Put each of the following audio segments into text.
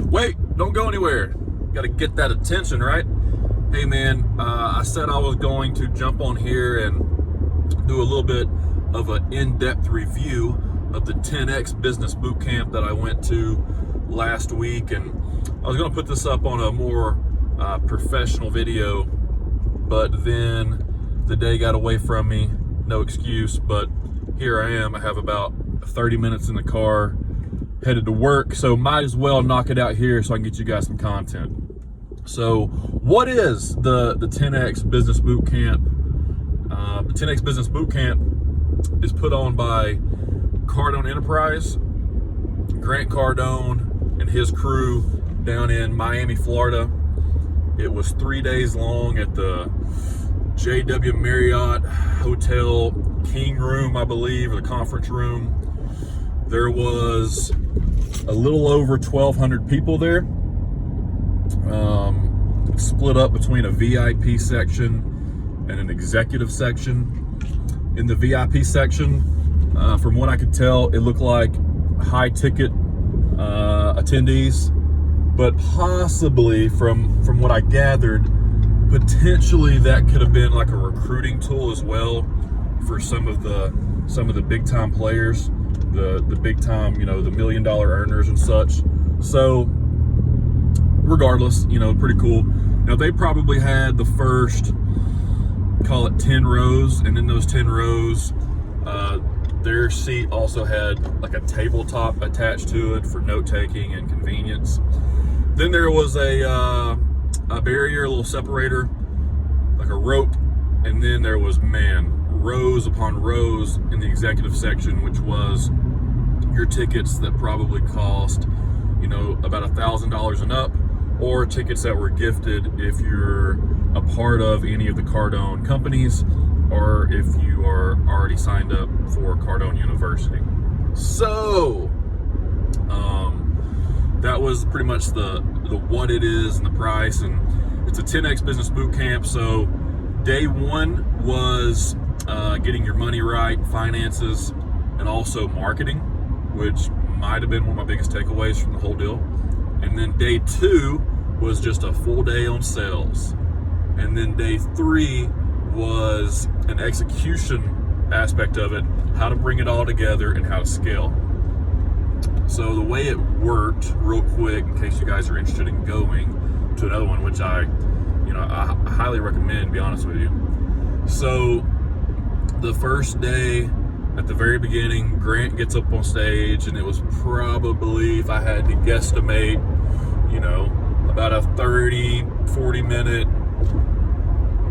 Wait, don't go anywhere. Got to get that attention, right? Hey man, I said I was going to jump on here and do a little bit of an in-depth review of the 10X Business Bootcamp that I went to last week, and I was going to put this up on a more professional video, but then the day got away from me. No excuse, but here I am. I have about 30 minutes in the car headed to work, so might as well knock it out here so I can get you guys some content. So what is the 10X Business Bootcamp? The 10X Business Bootcamp is put on by Cardone Enterprise, Grant Cardone and his crew down in Miami, Florida. It was 3 days long at the JW Marriott Hotel King Room, I believe, or the conference room. There was a little over 1,200 people there, split up between a VIP section and an executive section. In the VIP section, from what I could tell, it looked like high ticket attendees, but possibly from what I gathered, potentially that could have been like a recruiting tool as well for some of the big time players, the big time, the $1 million earners and such. So regardless, pretty cool. Now they probably had the first, call it 10 rows, and in those 10 rows, their seat also had like a tabletop attached to it for note taking and convenience. Then there was a barrier, a little separator, like a rope, and then there was, rows upon rows in the executive section, which was your tickets that probably cost, about $1,000 and up, or tickets that were gifted if you're a part of any of the Cardone companies, or if you are already signed up for Cardone University. So that was pretty much the what it is and the price, and it's a 10X Business Bootcamp. So day one was getting your money right, finances, and also marketing, which might have been one of my biggest takeaways from the whole deal. And then day two was just a full day on sales. And then day three was an execution aspect of it, how to bring it all together and how to scale. So the way it worked, real quick, in case you guys are interested in going to another one, which I highly recommend, to be honest with you. So the first day, at the very beginning, Grant gets up on stage, and it was probably, if I had to guesstimate, about a 30-40 minute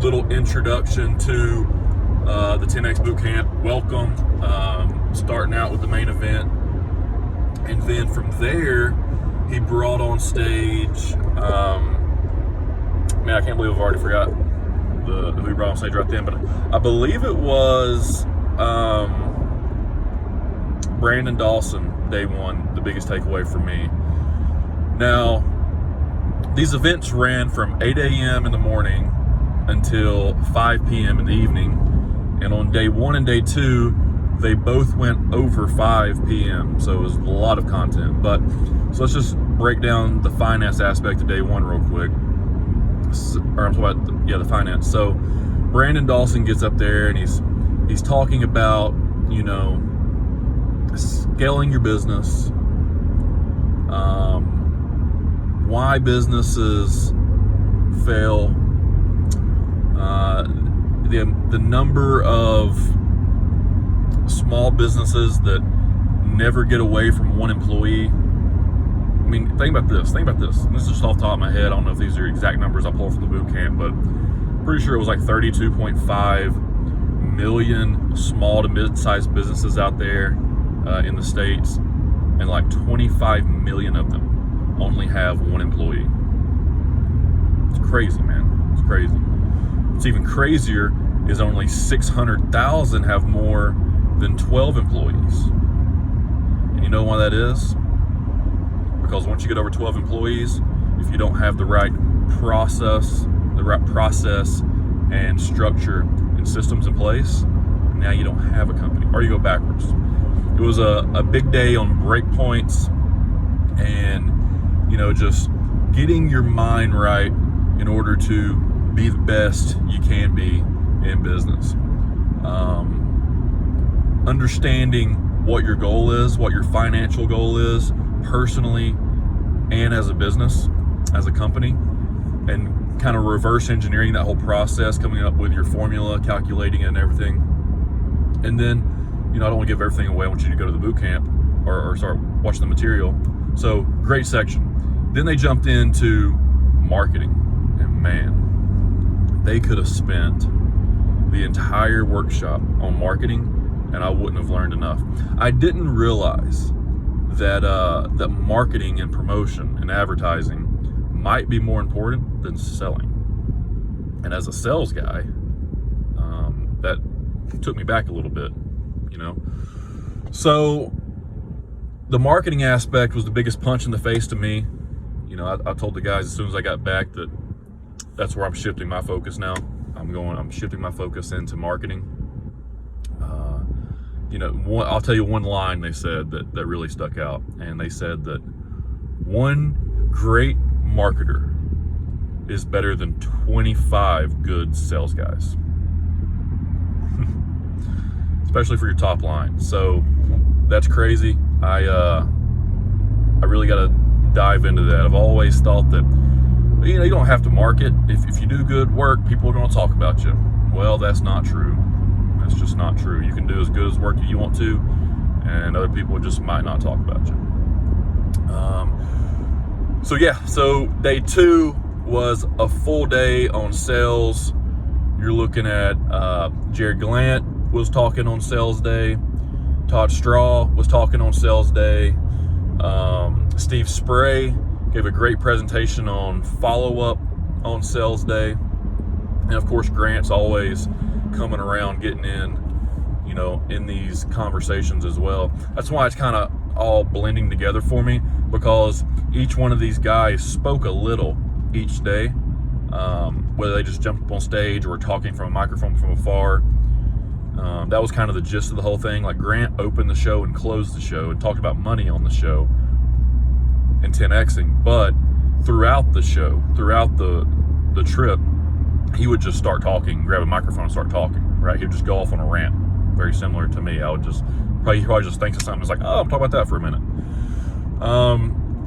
little introduction to the 10X Bootcamp. Welcome, starting out with the main event. And then from there, he brought on stage, I can't believe I've already forgot who he brought on stage right then, but I believe it was Brandon Dawson, day one, the biggest takeaway for me. Now, these events ran from 8 a.m. in the morning until 5 p.m. in the evening, and on day one and day two, they both went over 5 p.m., so it was a lot of content. But so let's just break down the finance aspect of day one real quick. Or I'm talking about the finance. So Brandon Dawson gets up there and he's talking about scaling your business, why businesses fail, the number of small businesses that never get away from one employee. Think about this. This is just off the top of my head. I don't know if these are exact numbers I pulled from the boot camp, but pretty sure it was like 32.5 million small to mid-sized businesses out there in the States, and like 25 million of them only have one employee. It's crazy, man. It's crazy. What's even crazier is only 600,000 have more than 12 employees. And you know why that is? Because once you get over 12 employees, if you don't have the right process and structure and systems in place, now you don't have a company, or you go backwards. It was a big day on break points, and just getting your mind right in order to be the best you can be in business. Understanding what your goal is, what your financial goal is, personally and as a business, as a company, and kind of reverse engineering that whole process, coming up with your formula, calculating it and everything. And then, I don't want to give everything away. I want you to go to the boot camp or start watching the material. So great section. Then they jumped into marketing, and man, they could have spent the entire workshop on marketing and I wouldn't have learned enough. I didn't realize that that marketing and promotion and advertising might be more important than selling. And as a sales guy, that took me back a little bit, So the marketing aspect was the biggest punch in the face to me. I told the guys as soon as I got back that that's where I'm shifting my focus now. I'm shifting my focus into marketing. I'll tell you one line they said that really stuck out. And they said that one great marketer is better than 25 good sales guys. Especially for your top line. So that's crazy. I really got to dive into that. I've always thought that, you don't have to market. If you do good work, people are going to talk about you. Well, that's not true. That's just not true. You can do as good as work as you want to, and other people just might not talk about you. So day 2 was a full day on sales. You're looking at Jared Gallant was talking on sales day. Todd Straw was talking on sales day. Steve Spray gave a great presentation on follow-up on sales day. And of course, Grant's always coming around, getting in these conversations as well. That's why it's kind of all blending together for me, because each one of these guys spoke a little each day, whether they just jumped up on stage or were talking from a microphone from afar. That was kind of the gist of the whole thing. Like, Grant opened the show and closed the show and talked about money on the show and 10Xing, but throughout the show, throughout the trip, he would just start talking, grab a microphone and start talking, right? He'd just go off on a rant, very similar to me. I would just, he probably just thinks of something. It's like, oh, I'm talking about that for a minute.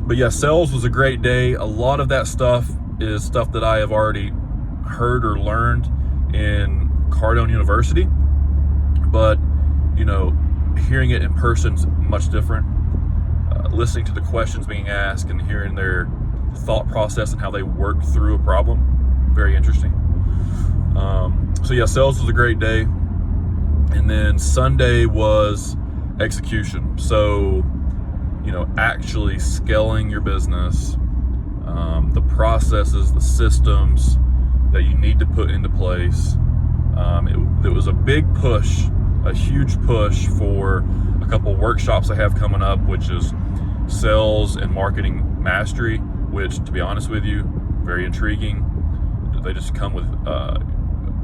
But yeah, sales was a great day. A lot of that stuff is stuff that I have already heard or learned in Cardone University, but, hearing it in person is much different. Listening to the questions being asked and hearing their thought process and how they work through a problem, very interesting. Sales was a great day. And then Sunday was execution. So, actually scaling your business, the processes, the systems that you need to put into place. It was a big push, a huge push for a couple workshops I have coming up, which is sales and marketing mastery, which, to be honest with you, very intriguing. They just come with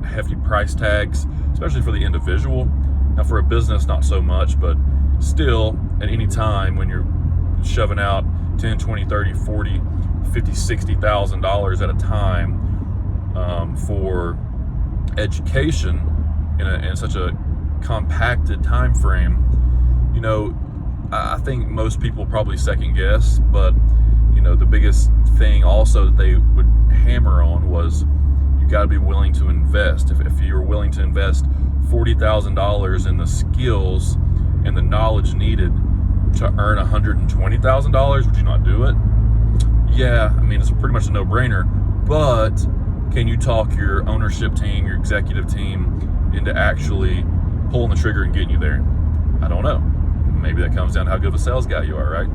hefty price tags, especially for the individual. Now, for a business, not so much, but still, at any time when you're shoving out $10, $20, $30, $40, $50, $60,000 at a time for education in such a compacted time frame, I think most people probably second guess, but the biggest thing also that they would hammer on was you got to be willing to invest. If you're willing to invest $40,000 in the skills and the knowledge needed to earn $120,000, would you not do it? Yeah, it's pretty much a no-brainer, but can you talk your ownership team, your executive team into actually pulling the trigger and getting you there? I don't know. Maybe that comes down to how good of a sales guy you are, right?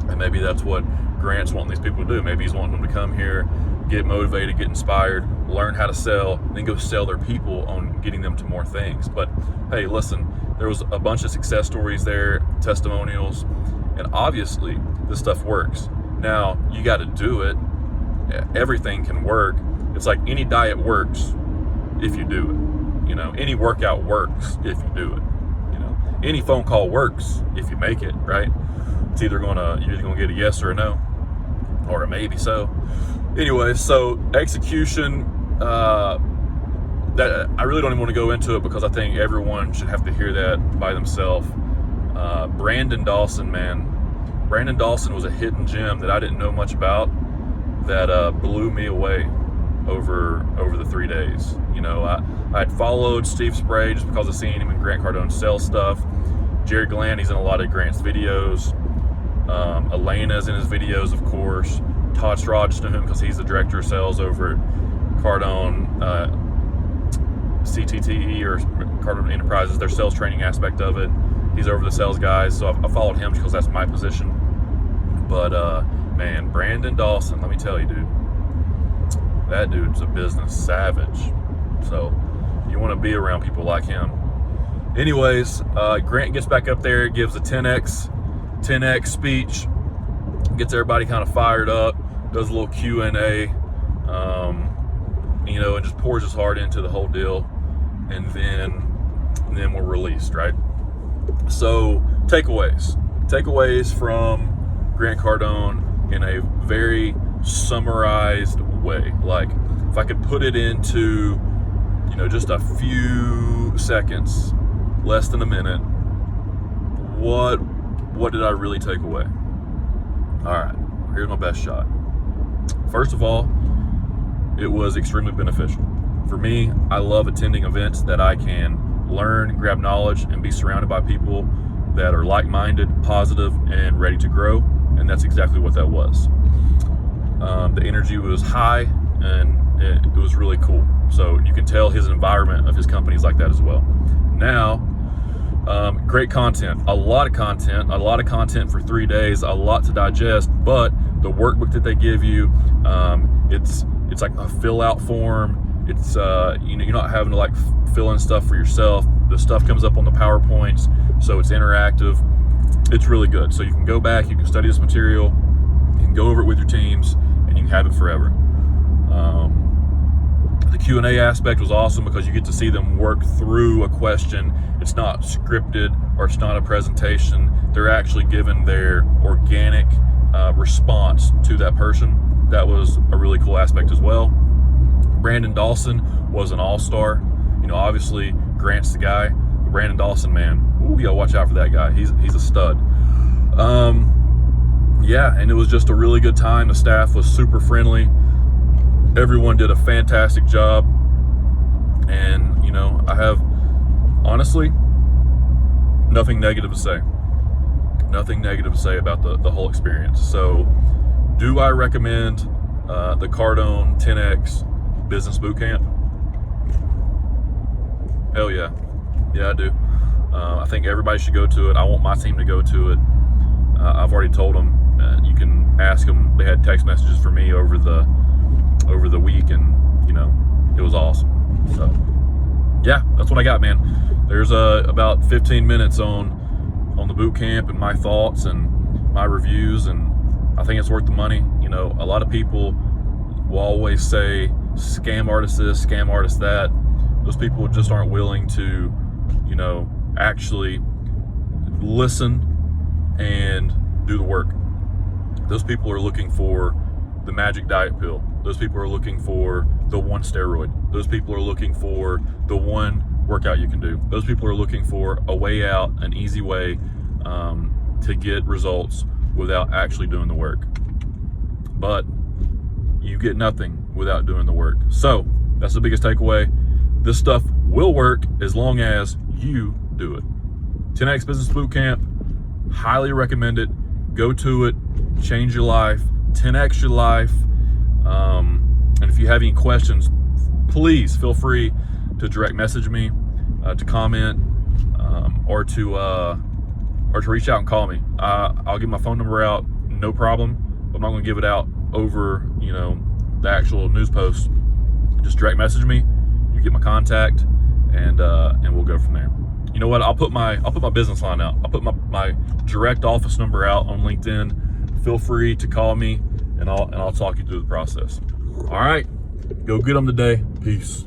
And maybe that's what Grant's wanting these people to do. Maybe he's wanting them to come here, get motivated, get inspired, learn how to sell, then go sell their people on getting them to more things. But hey, listen, there was a bunch of success stories there, testimonials, and obviously this stuff works. Now, you got to do it. Everything can work. It's like any diet works if you do it. Any workout works if you do it. Any phone call works if you make it, right? You're either gonna get a yes or a no. or maybe so. Anyway, so execution, that I really don't even want to go into it because I think everyone should have to hear that by themselves. Brandon Dawson, man. Brandon Dawson was a hidden gem that I didn't know much about that blew me away over the 3 days. You know, I had followed Steve Spray just because of seeing him in Grant Cardone sell stuff. Jerry Glandy's in a lot of Grant's videos. Elena's in his videos, of course. Todd Straw, just know him because he's the director of sales over at Cardone, CTTE, or Cardone Enterprises, their sales training aspect of it. He's over the sales guys, so I followed him because that's my position. But man, Brandon Dawson, let me tell you, dude, that dude's a business savage. So you want to be around people like him. Anyways, Grant gets back up there, gives a 10x speech, gets everybody kind of fired up, does a little Q&A, you know, and just pours his heart into the whole deal, and then we're released, right? So takeaways from Grant Cardone in a very summarized way. Like, if I could put it into, you know, just a few seconds, less than a minute, what did I really take away? All right, here's my best shot. First of all, it was extremely beneficial. For me, I love attending events that I can learn, grab knowledge, and be surrounded by people that are like-minded, positive, and ready to grow. And that's exactly what that was. The energy was high, and it was really cool. So you can tell his environment of his company is like that as well. Now, great content, a lot of content for 3 days, a lot to digest. But the workbook that they give you, it's like a fill out form. It's you know, you're not having to like fill in stuff for yourself. The stuff comes up on the PowerPoints, so it's interactive. It's really good. So you can go back, you can study this material, you can go over it with your teams, and you can have it forever. The Q&A aspect was awesome because you get to see them work through a question. It's not scripted, or it's not a presentation. They're actually given their organic response to that person. That was a really cool aspect as well. Brandon Dawson was an all-star. You know, obviously Grant's the guy. Brandon Dawson, man, ooh, you gotta watch out for that guy. He's a stud. Yeah, and it was just a really good time. The staff was super friendly. Everyone did a fantastic job. And, you know, I have, honestly, nothing negative to say. Nothing negative to say about the whole experience. So, do I recommend the Cardone 10X Business Bootcamp? Hell yeah. Yeah, I do. I think everybody should go to it. I want my team to go to it. I've already told them. You can ask them. They had text messages for me over the week, and you know, it was awesome. So yeah, that's what I got, man. There's about 15 minutes on the boot camp and my thoughts and my reviews, and I think it's worth the money. You know, a lot of people will always say scam artist this, scam artist that. Those people just aren't willing to, you know, actually listen and do the work. Those people are looking for the magic diet pill. Those people are looking for the one steroid. Those people are looking for the one workout you can do. Those people are looking for a way out, an easy way to get results without actually doing the work. But you get nothing without doing the work. So that's the biggest takeaway. This stuff will work as long as you do it. 10X Business Bootcamp, highly recommend it. Go to it, change your life, 10X your life. And if you have any questions, please feel free to direct message me, to comment, or to reach out and call me. I'll give my phone number out, no problem. I'm not going to give it out over, you know, the actual news post. Just direct message me. You get my contact, and we'll go from there. You know what? I'll put my business line out. I'll put my direct office number out on LinkedIn. Feel free to call me, and I'll talk you through the process. All right, go get them today. Peace.